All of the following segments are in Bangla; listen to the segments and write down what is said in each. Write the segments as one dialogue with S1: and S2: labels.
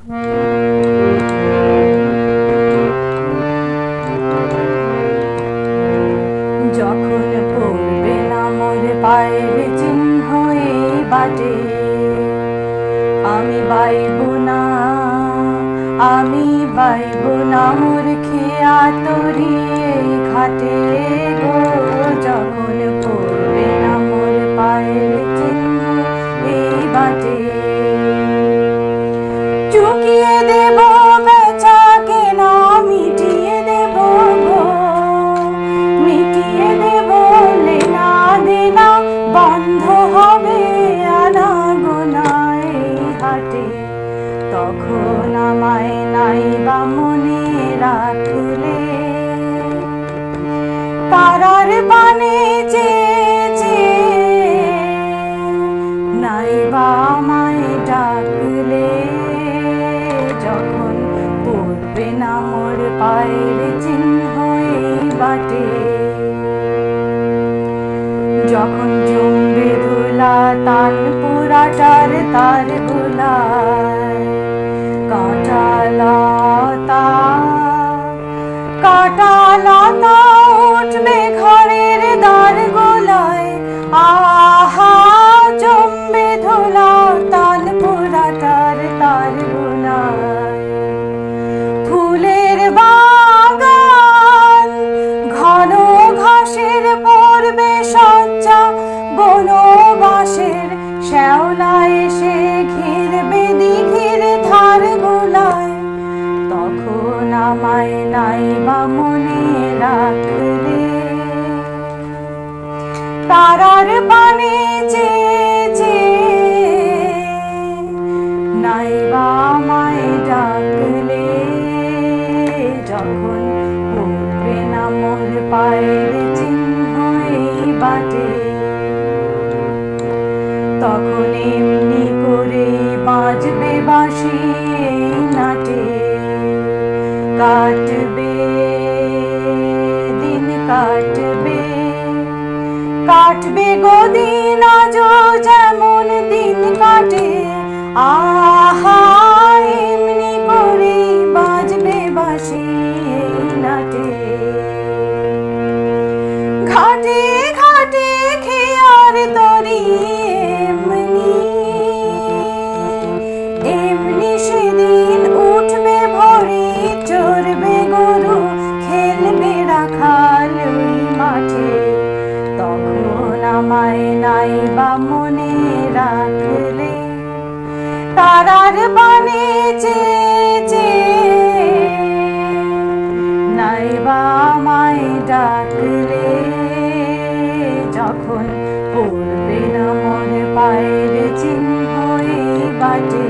S1: যখন পড়বে না মোর পায়ের চিহ্ন এই বাটে, আমি বাইব না, আমি বাইব না মোর খেয়া তরি এই ঘাটে গো। যখন পড়বে না মোর পায়ের চিহ্ন এই বাটে, চুকিয়ে দেব বেচা কেনা, মিটিয়ে দেব গো, মিটিয়ে দেব লেনা দেনা, বন্ধ হবে আনাগোনা এই হাটে। তখন আমায় নাইবা মনে রাখলে, তারার পানে চেয়ে নাইবা আমায় ডাকলে। যখন পড়বে না মোর পায়ের চিহ্ন এই বাটে, যখন জমবে ধুলা তাল পুরাটার তার গোলায়, কাঁটা লতা কাঁটা লতা উঠবে ঘরের দ্বার গোলায়। আহা জমবে ধুলা তাল পুরাটার তার গোলায়। ফুলের বাগান ঘন ঘাসের পড়বে সজ্জা, বনবাসের শ্যাওলা এসে ঘিরবে দিঘির ধার গোলায়। তখন আমায় নাইবা মনে রাখলে, তারার পানে চেয়ে নাইবা আমায় ডাকলে। যখন পড়বে না মোর পায়ের চিহ্ন এই বাটে, তখন এমনি করে বাজবে বাঁশি এই নাটে। কাটবে দিন কাটবে, কাটবে গো দিন আজও যেমন দিন কাটে। আহা এমনি করে বাজবে বাঁশি এই নাটে। ঘাটে ঘাটে খেয়ার তরি এমনি এমনি সেদিন উঠবে ভোরে, চড়বে গরু খেলবে রাখাল ওই মাঠে। তখন আমায় নাইবা মনে রাখলে, তারার পানে চেয়ে নাইবা আমায় ডাকলে। যখন পড়বে না মোর পায়ের চিহ্ন এই বাটে,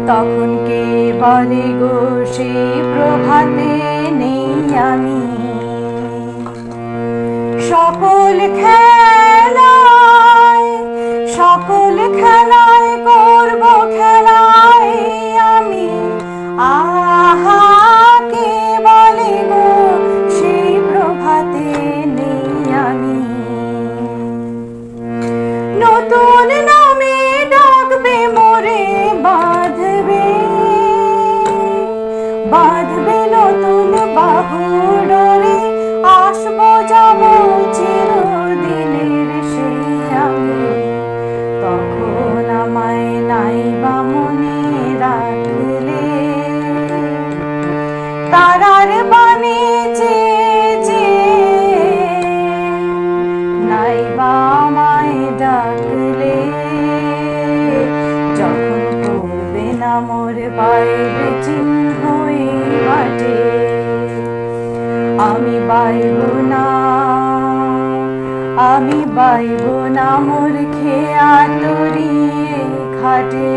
S1: তখন কে বলে গো সেই প্রভাতে নেই আমি। সকল খেলায় করব খেলায় আমি। আহা কে বলে গো সেই প্রভাতে নেই আমি। নতুন নামে ডাকবে মোরে, বাঁধবে নতুন বাহু ডোরে। আসবো যাব চিরদিনের সেই আমি। তখন আমায় নাইবা মনে রাখলে, তারার পানে চেয়ে নাইবা আমায় ডাকলে। যখন পড়বে না মোর পায়ের চিহ্ন এই বাটে, আমি বাইব না, আমি বাইব না মোর খেয়া তরি ঘাটে।